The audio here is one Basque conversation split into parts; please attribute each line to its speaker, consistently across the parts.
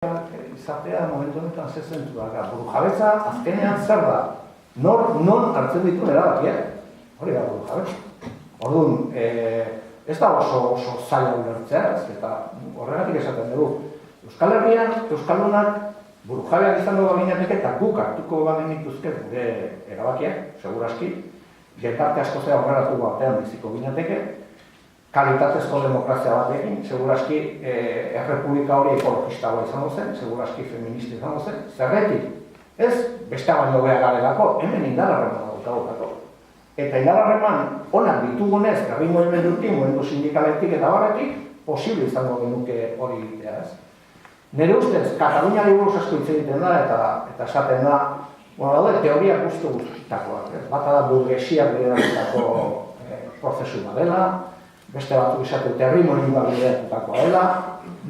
Speaker 1: izatea momentu honetan zezentu da. Burujabetza azkenean zer da? Non hartzen ditu erabakiak? Hori da burujabetza. Orduan, ez da oso zaila ulertzea, eta horregatik esaten dugu. Euskal Herrian, euskaldunak burujabeak izango gaminateke eta guk hartuko gaminituzke gure erabakiak, seguraski, jendarte asko zea horregatu batean biziko ginateke, kalitatezko demokrazia batekin, seguraski errepublika hori ekologistagoa izango zen, seguraski feminista izango zen, zerretik, ez beste baino beha garelako, hemen indarrarreman daukagutako. Eta indarrarreman onak ditugunez, herri mugimendutik, mugimendu sindikaletik eta barretik, posible izango genuke hori egitea, ez? Nire ustez, Kataluniari buruz asko hitz egiten da eta esaten da, daude teoria guztitakoak, bata da burgesiak bideratutako prozesu badela, beste batzuk esatu herri mugimenduak bideratutakoa dela.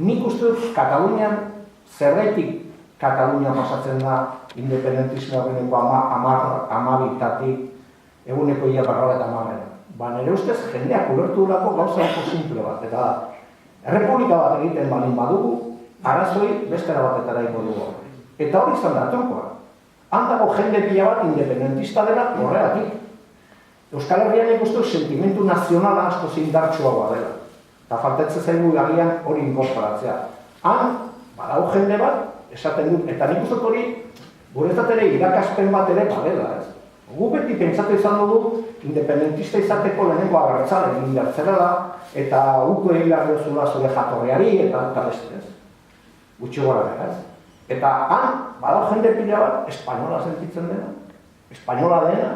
Speaker 1: Nik uste dut Katalunian zerretik Katalunia pasatzen da independentismoa beneko 12-tatik eguneko ia 50. Nire ustez jendeak ulertu durako gauza oso simple bat, eta da, errepublika bat egiten balin badugu, arazoi bestera batetara ingo dugu. Eta hori izan da tronkoa. Handago jende pila bat independentista dela horregatik. Euskal Herrian ikustu sentimentu nazionala asko zindartsuagoa dela. Eta faltatzen zaigu agian hori inkorporatzea. Han, badago jende bat, esaten dut, eta nik uste hori guretzat ere irakaspen bat ere badela, ez? Gu beti pentsatu izan dugu independentista izateko lehenengo abertzale egin jartzerela, eta uko egin behar duzula zure jatorriari, eta beste, ez? Gutxi gora dela, ez? Eta han, badago jende pila bat, espainola sentitzen dena, espainola dena,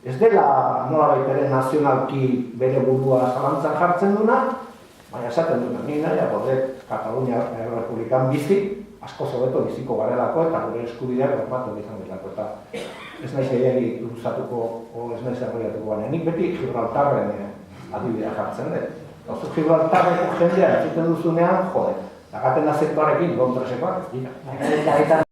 Speaker 1: ez dela nola baitere nazionalki bere burua zalantzan jartzen duna, baina esaten duna, ni nahi, Katalunia Republikan bizi, asko zobeto biziko garelako eta gure eskubideak bermatu izan delako. Eta ez nahi zeiari luzatuko, o ez nahi zerroiatuko baina. Nik beti Gibraltarren adibidea jartzen dut. Oso Gibraltarreko jendea entzuten duzunean, jode, dagaten azentuarekin, Londresekoak ez dira.